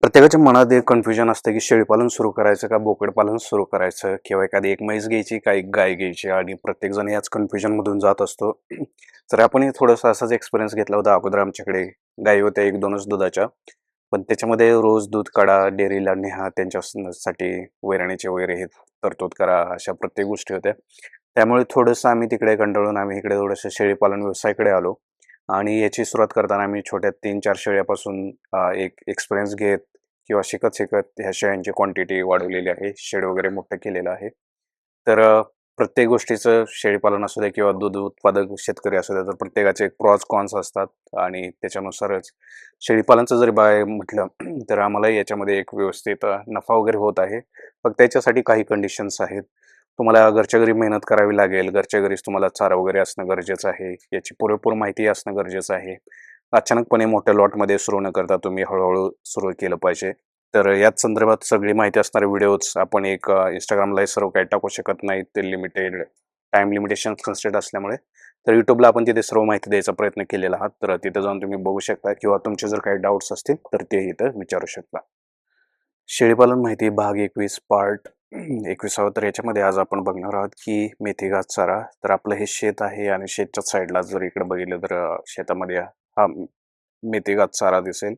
प्रत्येकाच्या मनात एक कन्फ्युजन असतं की शेळीपालन सुरू करायचं का बोकडपालन सुरू करायचं किंवा एखादी एक म्हैस घ्यायची का एक गाय घ्यायची आणि प्रत्येकजण याच कन्फ्युजनमधून जात असतो. तर आपणही थोडंसं असाच एक्सपिरियन्स घेतला होता. अगोदर आमच्याकडे गायी होत्या 1-2च दुधाच्या. पण त्याच्यामध्ये रोज दूध काढा, डेअरीला न्या, त्यांच्यासाठी वैरणीचे वगैरे हे तरतूद करा, अशा प्रत्येक गोष्टी होत्या. त्यामुळे थोडंसं आम्ही तिकडे कंटाळून आम्ही इकडे थोडंसं शेळीपालन व्यवसायाकडे आलो आणि याची सुरुवात करताना आम्ही छोट्या 3-4 शेळ्यापासून एक एक्सपिरियन्स घेत किंवा शिकत-शिकत ह्या शेळ्यांची क्वांटिटी वाढवलेली आहे. शेड वगैरे मोठं केलेलं आहे. तर प्रत्येक गोष्टीचं शेळीपालन असू द्या किंवा दूध उत्पादक शेतकरी असू द्या, तर प्रत्येकाचे प्रॉस कॉन्स असतात आणि त्याच्यानुसारच शेळीपालनचं जरी म्हटलं तर आम्हाला याच्यामध्ये एक व्यवस्थित नफा वगैरे होत आहे. फक्त त्याच्यासाठी काही कंडिशन्स आहेत. तुम्हाला घरच्या घरी मेहनत करावी लागेल. घरच्या घरीच तुम्हाला चारा वगैरे असणं गरजेचं आहे. याची पुरेपूर माहिती असणं गरजेचं आहे. अचानकपणे मोठ्या लॉटमध्ये सुरू न करता तुम्ही हळू-हळू सुरू केलं पाहिजे. तर याच संदर्भात सगळी माहिती असणारे व्हिडिओज आपण एक Instagramला सर्व काही टाकू शकत नाही. ते लिमिटेड टाईम लिमिटेशन्स कन्स्ट्रेंट असल्यामुळे. तर YouTubeला आपण तिथे सर्व माहिती द्यायचा प्रयत्न केलेला आहात. तर तिथं जाऊन तुम्ही बघू शकता किंवा तुमचे जर काही डाउट्स असतील तर ते इथं विचारू शकता. शेळीपालन माहिती भाग 21 पार्ट 21. तर याच्यामध्ये आज आपण बघणार आहोत की मेथी घास चारा. तर आपलं हे शेत आहे आणि शेतच्या साईडला जर इकडे बघितलं तर शेतामध्ये हा मेथी घास चारा दिसेल.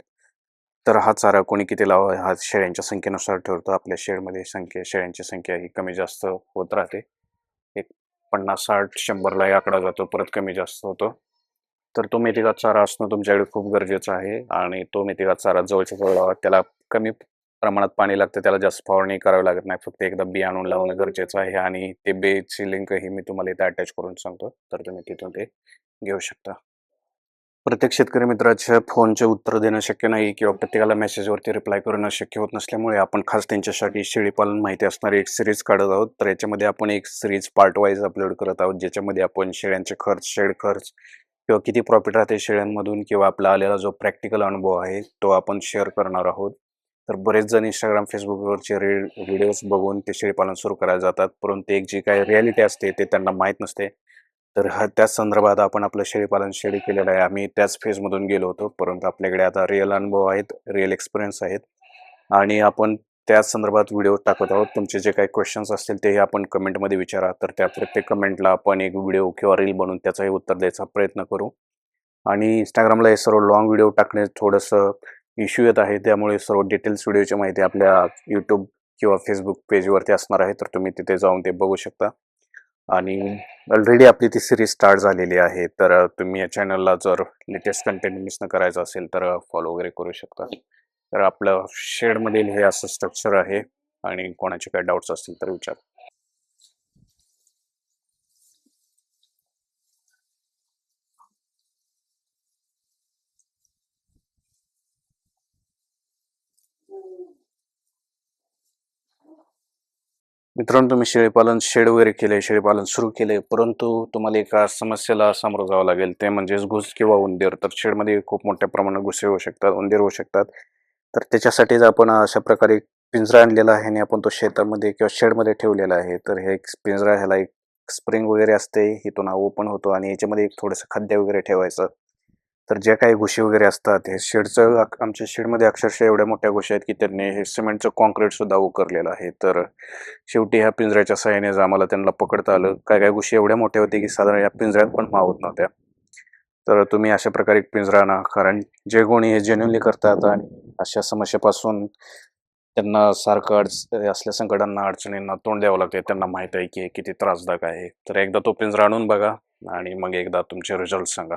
तर हा चारा कोणी किती लावा हा शेळ्यांच्या संख्येनुसार ठरतो. आपल्या शेडमध्ये शेळ्यांची संख्या ही कमी जास्त होत राहते. एक 50, 60, 100ला आकडा जातो, परत कमी जास्त होतो. तर तो मेथीचा चारा असणं तुमच्याकडे खूप गरजेचं आहे आणि तो मेथीचा चारा जवळच्या जवळ लावा. त्याला कमी प्रमाणात पाणी लागतं, त्याला जास्त फवारणी करावी लागत नाही. फक्त एकदा बी आणून लावणं गरजेचं आहे आणि ते बेची लिंकही मी तुम्हाला इथे अटॅच करून सांगतो. तर तुम्ही तिथून ते घेऊ शकता. प्रत्येक शेतकरी मित्राच्या फोनचे उत्तर देणं शक्य नाही किंवा प्रत्येकाला मेसेजवरती रिप्लाय करणं शक्य होत नसल्यामुळे आपण खास त्यांच्यासाठी शेळीपालन माहिती असणारी एक सिरीज काढत आहोत. तर याच्यामध्ये आपण एक सिरीज पार्ट वाईज अपलोड करत आहोत, ज्याच्यामध्ये आपण शेळ्यांचे खर्च, शेड खर्च किंवा किती प्रॉफिट राहते शेळ्यांमधून किंवा आपला आलेला जो प्रॅक्टिकल अनुभव आहे, तो आपण शेअर करणार आहोत. तर बरेच जण Instagram, Facebookवरचे व्हिडिओज बघून ते शेळीपालन सुरू करायला जातात, परंतु एक जी काही रिॲलिटी असते ते त्यांना माहीत नसते. तर त्याच संदर्भात आपण आपलं शेळीपालन केलेलं आहे. आम्ही त्याच फेजमधून गेलो होतो, परंतु आपल्याकडे आता रिअल अनुभव आहेत, रिअल एक्सपिरियन्स आहेत आणि आपण त्याच संदर्भात व्हिडिओ टाकत आहोत. तुमचे जे काही क्वेश्चन्स असतील तेही आपण कमेंटमध्ये विचारा. तर त्या प्रत्येक कमेंटला आपण एक व्हिडिओ किंवा रील बनवून त्याचंही उत्तर द्यायचा प्रयत्न करू. आणि Instagramला हे सर्व लाँग व्हिडिओ टाकणे थोडंसं इश्यू येत आहे. त्यामुळे सर्व डिटेल्स व्हिडिओची माहिती आपल्या YouTube किंवा Facebook पेजवरती असणार आहे. तर तुम्ही तिथे जाऊन ते बघू शकता. आणि ऑलरेडी आपली ती सीरीज स्टार्ट झालेली आहे. तर तुम्ही या चॅनलला जर लेटेस्ट कंटेंट मिस न करायचं असेल तर फॉलो वगैरे करू शकता. तर आपलं शेडमधील हे असं स्ट्रक्चर आहे आणि कोणाचे काही डाउट्स असतील तर विचारा. मित्रांनो, तुम्ही शेळीपालन शेड वगैरे केले, शेळीपालन सुरू केले, परंतु तुम्हाला एका समस्येला सामोरं जावं लागेल. ते म्हणजेच घुस किंवा उंदीर. तर शेडमध्ये खूप मोठ्या प्रमाणात घुसे होऊ शकतात, उंदीर होऊ शकतात. तर त्याच्यासाठीच आपण अशा प्रकारे पिंजरा आणलेला आहे आणि आपण तो शेतामध्ये किंवा शेडमध्ये ठेवलेला आहे. तर हे एक पिंजरा, ह्याला एक स्प्रिंग वगैरे असते, इथून हा ओपन होतो आणि याच्यामध्ये एक थोडंसं खाद्य वगैरे ठेवायचं. तर ज्या काही घुशी वगैरे असतात, हे शेडचं आमच्या शेडमध्ये अक्षरशः एवढ्या मोठ्या घुशी आहेत, की त्यांनी हे सिमेंटचं काँक्रीटसुद्धा उकरलेलं आहे. तर शेवटी ह्या पिंजऱ्याच्या सहाय्यानेच आम्हाला त्यांना पकडता आलं. काही-काही घुशी एवढ्या मोठ्या होत्या, की साधारण या पिंजऱ्यात पण मावत नव्हत्या. तर तुम्ही अशा प्रकारे एक पिंजरा आणा. कारण जे कोणी हे जेन्युइनली करतात आणि अशा समस्येपासून त्यांना सारखं असल्या संकटांना, अडचणींना तोंड द्यावं लागते. त्यांना माहीत आहे, की हे किती त्रासदायक आहे. तर एकदा तो पिंजरा आणून बघा आणि मग एकदा तुमचे रिझल्ट सांगा.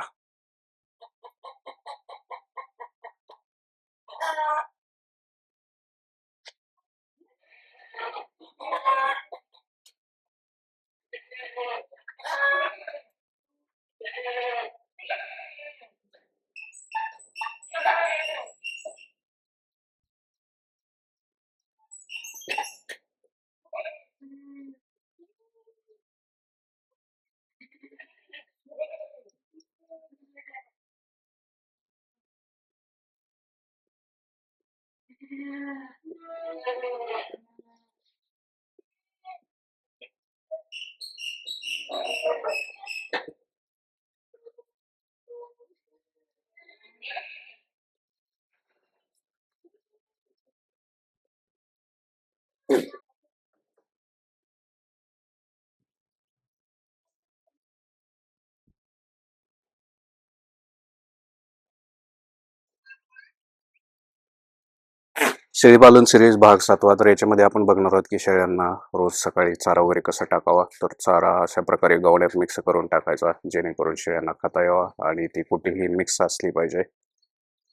शेळीपालन सिरीज भाग 7वा. तर याच्यामध्ये आपण बघणार आहोत की शेळ्यांना रोज सकाळी चारा वगैरे कसा टाकावा. तर चारा अशा प्रकारे गवण्यात मिक्स करून टाकायचा, जेणेकरून शेळ्यांना खाता यावा आणि ती कुठेही मिक्स असली पाहिजे.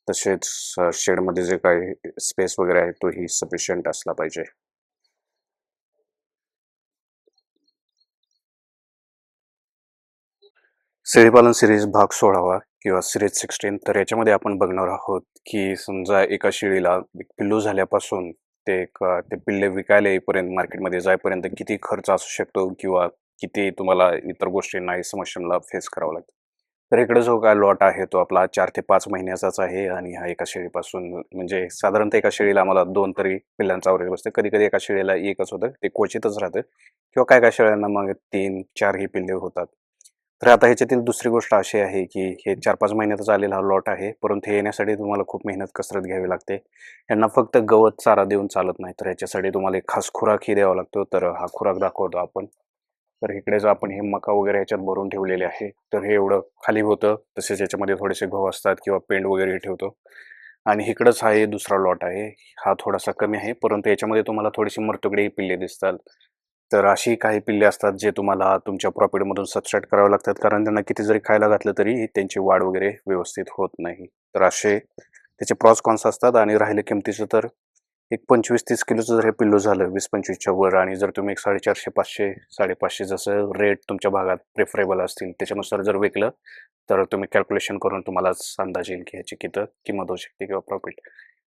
तसेच शेडमध्ये जे काही स्पेस वगैरे आहे तोही सफिशियंट असला पाहिजे. शेळीपालन सिरीज भाग 16वा किंवा सिरीज 16. तर याच्यामध्ये आपण बघणार आहोत की समजा एका शेळीला एक पिल्लू झाल्यापासून ते ते पिल्ले विकायला येईपर्यंत, मार्केटमध्ये जाईपर्यंत किती खर्च असू शकतो किंवा किती तुम्हाला इतर गोष्टींना, समस्यांना फेस करावं लागतं. तर इकडे जो काय लॉट आहे तो आपला 4 ते 5 महिन्याचाच आहे आणि हा एका शेळीपासून, म्हणजे साधारणतः एका शेळीला आम्हाला 2 तरी पिल्लांचं ॲव्हरेज बसतं. कधी-कधी एका शेळीला 1च होतं. ते क्वचितच राहतं किंवा काय-काय शेळ्यांना मग 3-4 ही पिल्ले होतात. तर आता ह्याच्यातील दुसरी गोष्ट अशी आहे की हे 4-5 महिन्यातच आलेला हा लॉट आहे, परंतु हे येण्यासाठी तुम्हाला खूप मेहनत, कसरत घ्यावी लागते. यांना फक्त गवत, चारा देऊन चालत नाही, तर ह्याच्यासाठी तुम्हाला एक खास खुराकही द्यावा लागतो. तर हा खुराक दाखवतो आपण. तर इकडे जर आपण हे मका वगैरे ह्याच्यात भरून ठेवलेले आहे, तर हे एवढं खाली होतं. तसेच याच्यामध्ये थोडेसे गहू असतात किंवा पेंड वगैरे ठेवतो. आणि इकडंच हा दुसरा लॉट आहे. हा थोडासा कमी आहे, परंतु याच्यामध्ये तुम्हाला थोडीशी मरतुकडी पिल्ले दिसतात. तर अशी काही पिल्ले असतात जे तुम्हाला तुमच्या प्रॉफिटमधून सबट्रॅक्ट करावे लागतात, कारण त्यांना किती जरी खायला घातलं तरी त्यांची वाढ वगैरे व्यवस्थित होत नाही. तर असे त्याचे प्रॉस कॉन्स असतात. आणि राहिलं किमतीचं, तर एक 25-30 किलोचं जर हे पिल्लू झालं 20-25च्या वर, आणि जर तुम्ही एक 450-500, 550 जसं रेट तुमच्या भागात प्रिफरेबल असतील त्याच्यानुसार जर विकलं, तर तुम्ही कॅल्क्युलेशन करून तुम्हालाच अंदाज येईल की ह्याची किती किंमत होऊ शकते किंवा प्रॉफिट.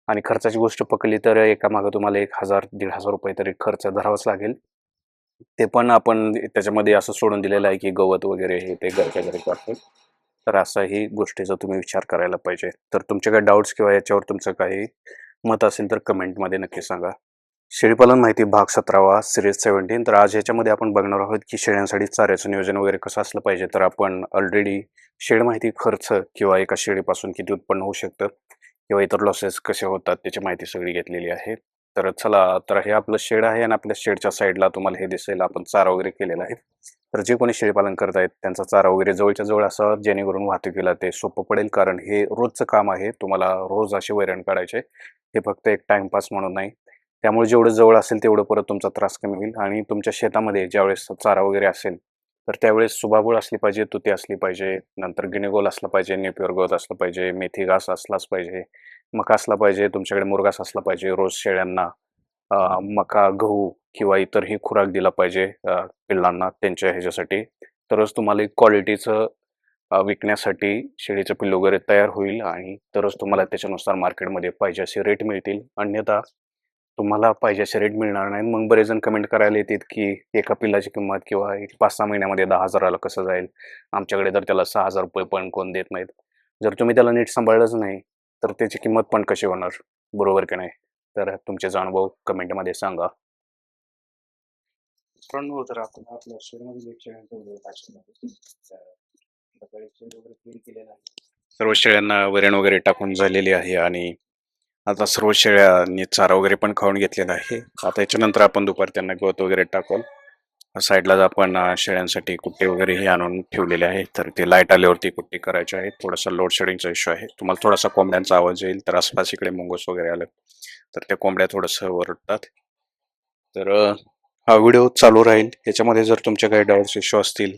आणि खर्चाची गोष्ट पकडली तर एका मागं तुम्हाला 1000-1500 तरी खर्च धरावाच लागेल. ते पण आपण त्याच्यामध्ये असं सोडून दिलेलं आहे की गवत वगैरे हे ते घरच्या घरी करतो. तर असाही गोष्टीचा तुम्ही विचार करायला पाहिजे. तर तुमचे काही डाऊट्स किंवा याच्यावर तुमचं काही मत असेल तर कमेंटमध्ये नक्की सांगा. शेळीपालन माहिती भाग 17वा सिरीज 17. तर आज ह्याच्यामध्ये आपण बघणार आहोत की शेळ्यांसाठी चाऱ्याचं नियोजन वगैरे कसं असलं पाहिजे. तर आपण ऑलरेडी शेड माहिती, खर्च किंवा एका शेळीपासून किती उत्पन्न होऊ शकतं किंवा इतर लॉसेस कसे होतात त्याची माहिती सगळी घेतलेली आहे. तर चला, तर हे आपलं शेड आहे आणि आपल्या शेडच्या साईडला तुम्हाला हे दिसेल आपण चारा वगैरे केलेला आहे. तर जे कोणी शेळीपालन करत आहेत त्यांचा चारा वगैरे जवळच्या जवळ असावा, जेणेकरून वाहतुकीला ते सोपं पडेल. कारण हे रोजचं काम आहे, तुम्हाला रोज असे वैरण काढायचे. हे फक्त एक टाइमपास म्हणून नाही. त्यामुळे जेवढं जवळ असेल तेवढं परत तुमचा त्रास कमी होईल. आणि तुमच्या शेतामध्ये ज्यावेळेस चारा वगैरे असेल, तर त्यावेळेस सुबाबूळ असली पाहिजे, तुती असली पाहिजे, नंतर गिनीगोल असलं पाहिजे, नेपियर गवत असलं पाहिजे, मेथी घास असलाच पाहिजे, मका असला पाहिजे, तुमच्याकडे मुरघास असला पाहिजे. रोज शेळ्यांना मका, गहू किंवा इतरही खुराक दिला पाहिजे पिल्लांना त्यांच्या ह्याच्यासाठी. तरच तुम्हाला एक क्वालिटीचं विकण्यासाठी शेळीचं पिल्लू वगैरे तयार होईल आणि तरच तुम्हाला त्याच्यानुसार मार्केटमध्ये पाहिजे असे रेट मिळतील. अन्यथा तुम्हाला पाहिजे असे रेट मिळणार नाही. मग बरेच जण कमेंट करायला येतात की एका पिल्लाची किंमत किंवा एक 5-6 महिन्यामध्ये 10,000ला कसं जाईल? आमच्याकडे तर त्याला ₹6,000 पण कोण देत नाहीत. जर तुम्ही त्याला नीट सांभाळलंच नाही, तर त्याची किंमत पण कशी होणार? बरोबर की नाही? तर तुमचे अनुभव कमेंटमध्ये सांगा. मित्रांनो, तर आपण आपल्या शेडमध्ये जे शेळ्यांचा व्हिडिओ टाकलेला आहे, सकाळी शेड वगैरे क्लीन केलेला आहे. सर्व शेळ्यांना वैरण वगैरे टाकून झालेली आहे आणि आता सर्व शेळ्यांनी चारा वगैरे पण खाऊन घेतलेला आहे. आता याच्यानंतर आपण दुपारी त्यांना गवत वगैरे टाकून साईडलाच आपण शेळ्यांसाठी कुट्टे वगैरेही आणून ठेवलेले आहे. तर ते लाईट आल्यावरती कुट्टी करायची आहे. थोडासा लोड शेडिंगचा इश्यू आहे. तुम्हाला थोडासा कोंबड्यांचा आवाज येईल, तर आसपास इकडे मुंगूस वगैरे आलं तर त्या कोंबड्या थोडंसं ओरडतात. तर हा व्हिडिओ चालू राहील. याच्यामध्ये जर तुमचे काही डाऊट्स इश्यू असतील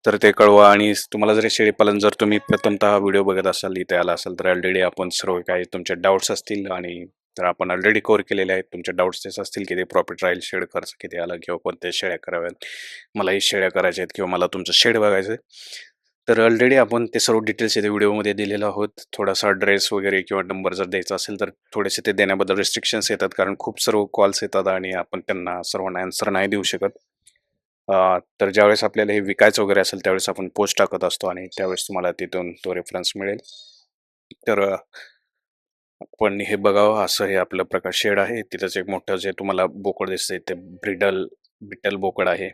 तर ते कळवा. आणि तुम्हाला जर शेळीपालन, जर तुम्ही प्रथमतः हा व्हिडिओ बघत असाल, इथे आला असाल, तर ऑलरेडी आपण सर्व काही तुमचे डाऊट्स असतील आणि तर आपण ऑलरेडी कव्हर केलेले आहेत. तुमचे डाऊट्स तेच असतील, किती प्रॉफिट राहील, शेड खर्च किती आला किंवा कोणत्या शेळ्या कराव्यात, मला ही शेळ्या करायच्या आहेत किंवा मला तुमचं शेड बघायचं आहे. तर ऑलरेडी आपण ते सर्व डिटेल्स इथे व्हिडिओमध्ये दिलेलो आहोत. थोडासा ॲड्रेस वगैरे किंवा नंबर जर द्यायचा असेल तर थोडेसे ते देण्याबद्दल रिस्ट्रिक्शन्स येतात, कारण खूप सर्व कॉल्स येतात आणि आपण त्यांना सर्वांना आन्सर नाही देऊ शकत. तर ज्यावेळेस आपल्याला हे विकायचं वगैरे असेल त्यावेळेस आपण पोस्ट टाकत असतो आणि त्यावेळेस तुम्हाला तिथून तो रेफरन्स मिळेल. तर आपण हे बघावं असं हे आपलं प्रकाश शेड आहे. तिथंच एक मोठं जे तुम्हाला बोकड दिसतंय ते बिटल बोकड आहे.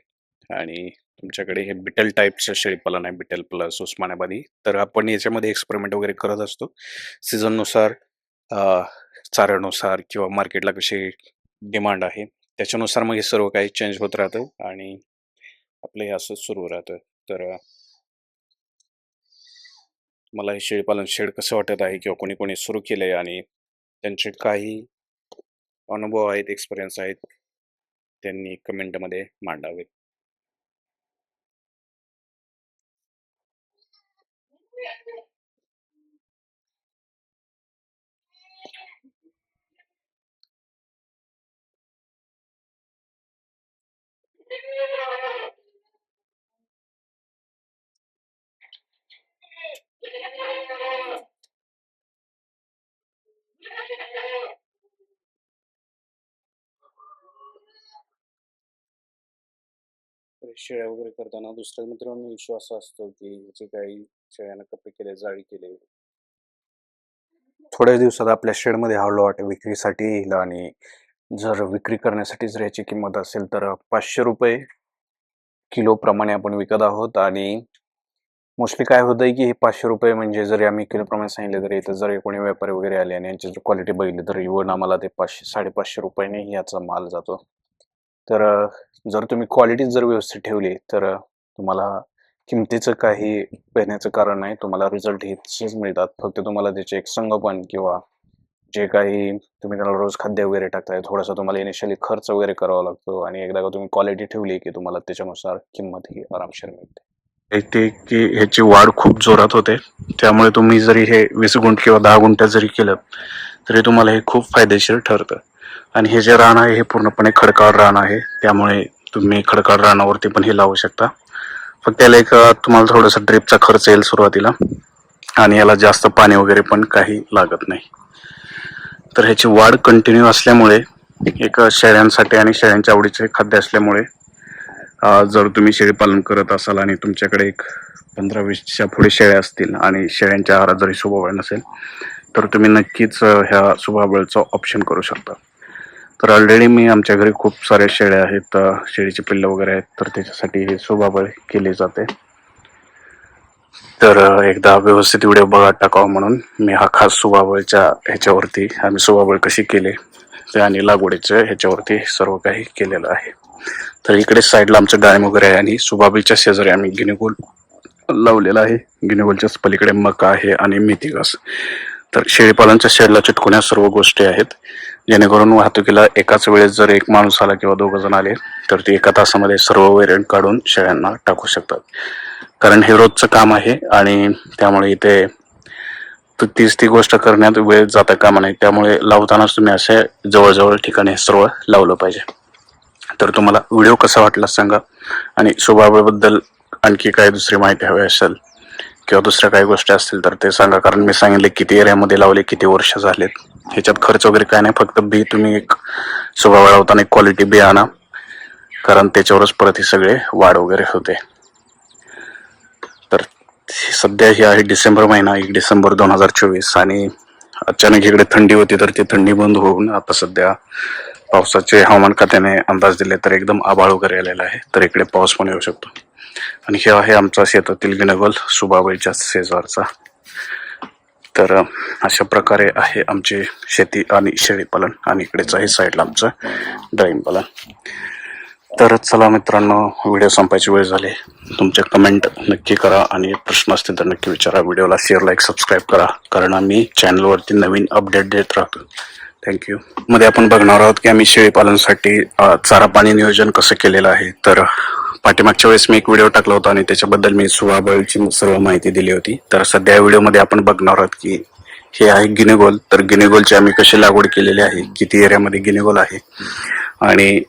आणि तुमच्याकडे हे बिटल टाईपचं शेळीपालन आहे, बिटल प्लस उस्मानाबादी. तर आपण याच्यामध्ये एक्सपेरिमेंट वगैरे करत असतो सीझननुसार, चाऱ्यानुसार किंवा मार्केटला कशी डिमांड आहे त्याच्यानुसार मग हे सर्व काही चेंज होत राहतं आणि आपलं हे असं सुरू राहतं. तर मला हे शेळीपालन शेड कसं वाटत आहे किंवा कोणी कोणी सुरू केलंय आणि त्यांचे काही अनुभव आहेत, एक्सपिरियन्स आहेत, त्यांनी कमेंटमध्ये मांडावेत. तर शेळ्या वगैरे करताना दुसऱ्या मित्रांनो इश्यू असा असतो की जे काही शेळ्यांना कप्पे केले, जाळी केले, थोड्या दिवसात आपल्या शेडमध्ये हा लॉट विक्रीसाठी येईल आणि जर विक्री करण्यासाठी जर याची किंमत असेल तर 500 रुपये किलो प्रमाणे आपण विकत आहोत. आणि मोस्टली काय होतंय की हे 500 रुपये म्हणजे जरी आम्ही किलोप्रमाणे सांगितले तरी इथं जर कोणी व्यापारी वगैरे आले आणि यांची जर क्वालिटी बघितली तर इव्हन आम्हाला ते 500 550 रुपयाने याचा माल जातो. तर जर तुम्ही क्वालिटी जर व्यवस्थित ठेवली तर तुम्हाला किमतीचं काही पेण्याचं कारण नाही, तुम्हाला रिझल्ट हेच मिळतात. फक्त तुम्हाला त्याचे एक संगोपन किंवा जे काही तुम्ही त्याला रोज खाद्य वगैरे टाकताय, थोडासा तुम्हाला इनिशियली खर्च वगैरे करावा लागतो आणि एकदा का तुम्ही क्वालिटी ठेवली की तुम्हाला त्याच्यानुसार किंमत ही आरामशीर मिळते. ते की ह्याची वाढ खूप जोरात होते, त्यामुळे तुम्ही जरी हे 20 गुंठ किंवा 10 गुंठ्यात जरी केलं तरी तुम्हाला हे खूप फायदेशीर ठरतं. आणि हे जे रान आहे हे पूर्णपणे खडकाळ रान आहे, त्यामुळे तुम्ही खडकाळ रानावरती पण हे लावू शकता. फक्त याला एक तुम्हाला थोडासा ड्रिपचा खर्च येईल सुरुवातीला आणि याला जास्त पाणी वगैरे पण काही लागत नाही. तर ह्याची वाढ कंटिन्यू असल्यामुळे एक शेळ्यांसाठी आणि शेळ्यांच्या आवडीचे खाद्य असल्यामुळे जर तुम्ही शेळीपालन करत असाल आणि तुमच्याकडे एक 15-20च्या पुढे शेळ्या असतील आणि शेळ्यांच्या आहारात जरी सुभाबळ नसेल तर तुम्ही नक्कीच ह्या सुभाबळचा ऑप्शन करू शकता. तर ऑलरेडी मी आमच्या घरी खूप साऱ्या शेळ्या आहेत, शेळीची पिल्लं वगैरे आहेत, तर त्याच्यासाठी हे सुभाबळ केले जाते. तर एकदा व्यवस्थित व्हिडिओ बघा टाकावा म्हणून मी हा खास सुभाबळच्या ह्याच्यावरती आम्ही सुभाबळ कशी केले ते आणि लागवडीचं ह्याच्यावरती सर्व काही केलेलं आहे. तर इकडे साईडला आमचं डाळिंब वगैरे आहे आणि सुभाबळच्या शेजारी आम्ही गिनीगोल लावलेला आहे. गिनीगोलच्याच पलीकडे मका आहे आणि मेथी घास. तर शेळीपालनच्या शेडला चिटकून सर्व गोष्टी आहेत, जेणेकरून वाहतुकीला एकाच वेळेस जर एक माणूस आला किंवा 2 जण आले तर ते एका तासामध्ये सर्व वैरण काढून शेळ्यांना टाकू शकतात. कारण हे रोजचं काम आहे आणि त्यामुळे इथे ती गोष्ट करण्यात वेळ जाता कामा नाही. त्यामुळे लावतानाच तुम्ही असे जवळजवळ ठिकाणी सर्व लावलं पाहिजे. तर तुम्हाला व्हिडिओ कसा वाटला सांगा आणि सुभाबळबद्दल आणखी काही दुसरी माहिती हवी असेल किंवा दुसऱ्या काही गोष्टी असतील तर ते सांगा. कारण मी सांगितले किती एरियामध्ये लावले, किती वर्ष झालेत, ह्याच्यात खर्च वगैरे काय नाही. फक्त बी तुम्ही एक सुभाबळ लावताना एक क्वालिटी बी आणा, कारण त्याच्यावरच परत हे सगळे वाढ वगैरे होते. तर सध्या ही आहे डिसेंबर महिना, 1 डिसेंबर 2024 आणि अचानक इकडे थंडी होती तर ती थंडी बंद होऊन आता सध्या पावसाचे हवामान खात्याने अंदाज दिले तर एकदम आभाळ वगैरे आलेला आहे, तर इकडे पाऊस पण येऊ शकतो. आणि हे आहे आमचा शेतातील गिनीगोल सुभाबळच्या शेजारचा. तर अशा प्रकारे आहे आमची शेती आणि शेळीपालन आणि इकडेच आहे साईडला आमचं डाळिंब पालन. तर चला मित्रांनो, व्हिडिओ संपायची वेळ झाली. तुमचे कमेंट नक्की करा आणि प्रश्न असतील तर नक्की विचारा. व्हिडिओला शेअर, लाईक, सबस्क्राईब करा, कारण आम्ही चॅनलवरती नवीन अपडेट देत राहतो. थँक्यू. मध्ये आपण बघणार आहोत की आम्ही शेळीपालनासाठी चारा पाणी नियोजन कसं केलेलं आहे. तर पाठीमागच्या वेळेस मी एक व्हिडिओ टाकला होता आणि त्याच्याबद्दल मी सुभाबळची सर्व माहिती दिली होती. तर सध्या या व्हिडिओमध्ये आपण बघणार आहोत की हे आहे गिनीगोल. तर गिनीगोलची आम्ही कशी लागवड केलेली आहे, किती एरियामध्ये गिनीगोल आहे आणि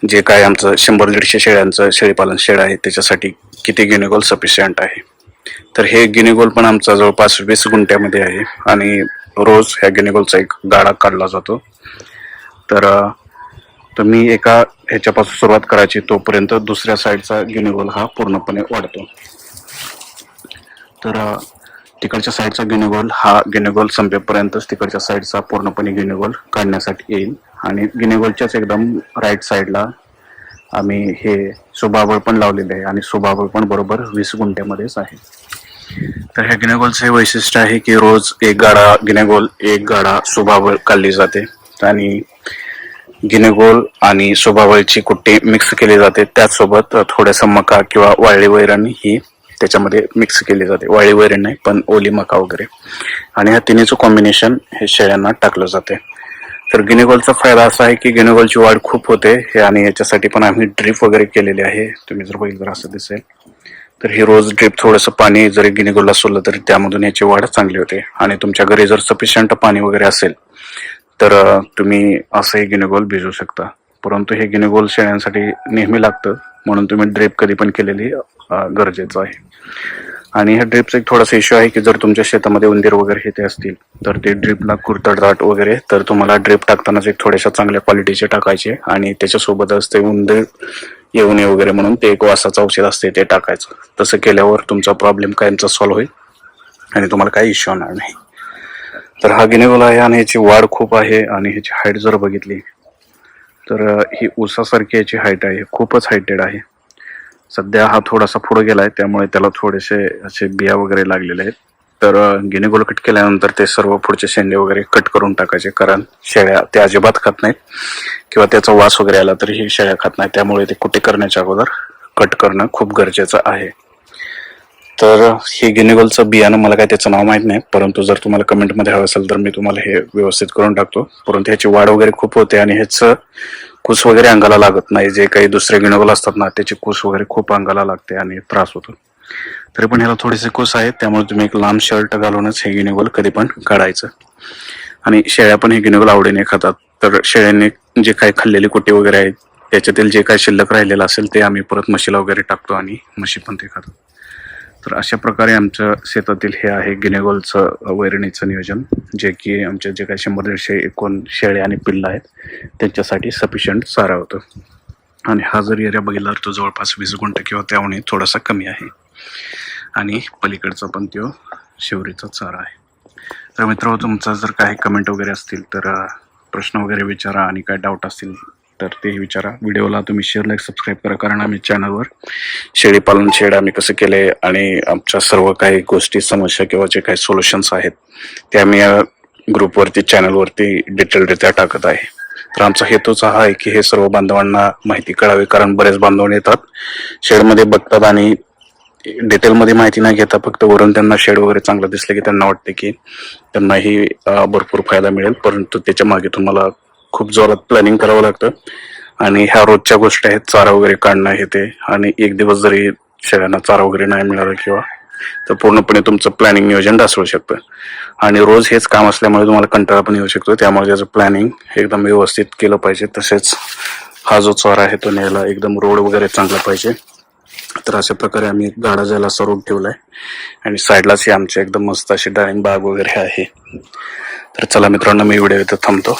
जे काय आमचं 100-150 शेळ्यांचं शेळीपालन शेड आहे त्याच्यासाठी किती गिनीगोल सफिशियंट आहे. तर हे गिनीगोल पण आमचा जवळपास 20 गुंठ्यामध्ये आहे आणि रोज ह्या गिनीगोलचा एक गाडा काढला जातो. तर तुम्ही एका ह्याच्यापासून सुरुवात करायची, तोपर्यंत दुसऱ्या साईडचा गिनीगोल हा पूर्णपणे वाढतो. तर तिकडच्या साईडचा गिनीगोल संपेपर्यंतच तिकडच्या साईडचा पूर्णपणे गिनीगोल काढण्यासाठी येईल. आणि गिनीगोलच्याच एकदम राईट साईडला आम्ही हे सुभाबळ पण लावलेले आहे आणि सुभाबळ पण बरोबर 20 गुंठ्यामध्येच आहे. तर ह्या गिनीगोलचे वैशिष्ट्य आहे की रोज एक गाडा गिनीगोल, एक गाडा सुभाबळ काढली जाते आणि गिनीगोल आणि सोबावळीची कुट्टी मिक्स केली जाते. त्याचसोबत थोडंसं मका किंवा वाळली वैरण ही त्याच्यामध्ये मिक्स केली जाते. वाळली वैरण नाही पण ओली मका वगैरे, आणि ह्या तिन्हीचं कॉम्बिनेशन हे शेळ्यांना टाकलं जाते. तर गिनीगोलचा फायदा असा आहे की गिनीगोलची वाढ खूप होते हे, आणि याच्यासाठी पण आम्ही ड्रीप वगैरे केलेली आहे. तुम्ही जर बघितलं तर असं दिसेल. तर हे रोज ड्रीप थोडंसं पाणी जरी गिनीगोलला सोडलं तरी त्यामधून याची वाढ चांगली होते. आणि तुमच्या घरी जर सफिशियंट पाणी वगैरे असेल तर तुम्ही असंही गिनीगोल भिजवू शकता. परंतु हे गिनीगोल शेळ्यांसाठी नेहमी लागतं, म्हणून तुम्ही ड्रीप कधी पण केलेली गरजेचं आहे. आणि ह्या ड्रीपचा एक थोडासा इश्यू आहे की जर तुमच्या शेतामध्ये उंदीर वगैरे हे ते असतील तर ते ड्रीपला कुरतडतात वगैरे, तर तुम्हाला ड्रीप टाकतानाच एक थोड्याशा चांगल्या क्वालिटीचे टाकायचे, आणि त्याच्यासोबतच ते उंदीर येऊ नये वगैरे म्हणून ते एक वासाचं औषध असते ते टाकायचं. तसं केल्यावर तुमचा प्रॉब्लेम कायमचा सॉल्व्ह होईल आणि तुम्हाला काही इश्यू होणार नाही. तर हा गिनीगोल आहे आणि ह्याची वाढ खूप आहे, आणि ह्याची हाईट जर बघितली तर ही उसासारखी याची हाईट आहे, खूपच हायटेड आहे. सध्या हा थोडासा पुढे गेलाय त्यामुळे त्याला थोडेसे असे बिया वगैरे लागलेले आहेत. तर गिनीगोल कट केल्यानंतर ते सर्व पुढचे शेंडे वगैरे कट करून टाकायचे, कारण शेळ्या ते अजिबात खात नाहीत, किंवा त्याचा वास वगैरे आला तरी ही शेळ्या खात नाहीत. त्यामुळे ते कुठे करण्याच्या अगोदर कट करणं खूप गरजेचं आहे. तर हे गिनीगोलचं बियाणं मला काय त्याचं नाव माहित नाही, परंतु जर तुम्हाला कमेंटमध्ये हवं असेल तर मी तुम्हाला हे व्यवस्थित करून टाकतो. परंतु ह्याची वाढ वगैरे खूप होते आणि ह्याचं कुस वगैरे अंगाला लागत नाही. जे काही दुसरे गिनीगोल असतात ना त्याची कुस वगैरे खूप अंगाला लागते आणि त्रास होतो. तरी पण ह्याला थोडेसे कुस आहेत, त्यामुळे तुम्ही एक लांब शर्ट घालूनच हे गिनीगोल कधी पण काढायचं. आणि शेळ्या पण हे गिनीगोल आवडीने खातात. तर शेळ्यांनी जे काही खाल्लेली कुटी वगैरे आहेत त्याच्यातील जे काही शिल्लक राहिलेलं असेल ते आम्ही परत म्हशीला वगैरे टाकतो, आणि म्हशी पण ते खातात. तर अशा प्रकारे आमच्या शेतातील हे आहे गिनीगोलचं वैरणीचं नियोजन, जे की आमचे जे काही 100-150 एकूण शेळ्या आणि पिल्लं आहेत त्यांच्यासाठी सफिशियंट चारा होतं. आणि हा जर एरिया बघितला तर तो जवळपास 20 गुंठ किंवा त्याहून थोडासा कमी आहे, आणि पलीकडचा पण तो शिवरीचा चारा आहे. तर मित्रांनो, तुमचा जर काही कमेंट वगैरे असतील तर प्रश्न वगैरे विचारा, आणि काय डाऊट असतील तर तेही विचारा. व्हिडिओला तुम्ही शेअर, लाईक, सबस्क्राईब करा, कारण आम्ही चॅनलवर शेळीपालन शेड आम्ही कसं केले आणि आमच्या सर्व काही गोष्टी, समस्या किंवा जे काही सोल्युशन्स आहेत ते आम्ही या ग्रुपवरती, चॅनलवरती डिटेलरित्या टाकत आहे. तर आमचा हेतूच हा आहे की हे सर्व बांधवांना माहिती कळावी, कारण बरेच बांधव येतात शेडमध्ये बघतात आणि डिटेलमध्ये माहिती नाही घेता, फक्त वरून त्यांना शेड वगैरे चांगलं दिसलं की त्यांना वाटते की त्यांनाही भरपूर फायदा मिळेल, परंतु त्याच्या मागे तुम्हाला खूप जोरात प्लॅनिंग करावं लागतं. आणि ह्या रोजच्या गोष्टी आहेत, चारा वगैरे काढणं हे ते, आणि एक दिवस जरी शेळ्यांना चारा वगैरे नाही मिळाला किंवा तर पूर्णपणे तुमचं प्लॅनिंग नियोजन ढासळू शकतं. आणि रोज हेच काम असल्यामुळे तुम्हाला कंटाळा पण येऊ शकतो, त्यामुळे त्याचं प्लॅनिंग एकदम व्यवस्थित केलं पाहिजे. तसेच हा जो चारा आहे तो न्यायला एकदम रोड वगैरे चांगला पाहिजे. तर अशा प्रकारे आम्ही एक गाडा जायला असा रोड ठेवलाय, आणि साईडलाच ही आमची एकदम मस्त अशी डाळिंब बाग वगैरे आहे. तर चला मित्रांनो, मी व्हिडिओ इथं थांबतो.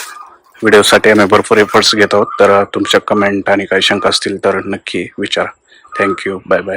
व्हिडिओसाठी आम्ही भरपूर एफर्ट्स घेत आहोत, तर तुमच्या कमेंट आणि काही शंका असतील तर नक्की विचारा. Thank you, bye bye.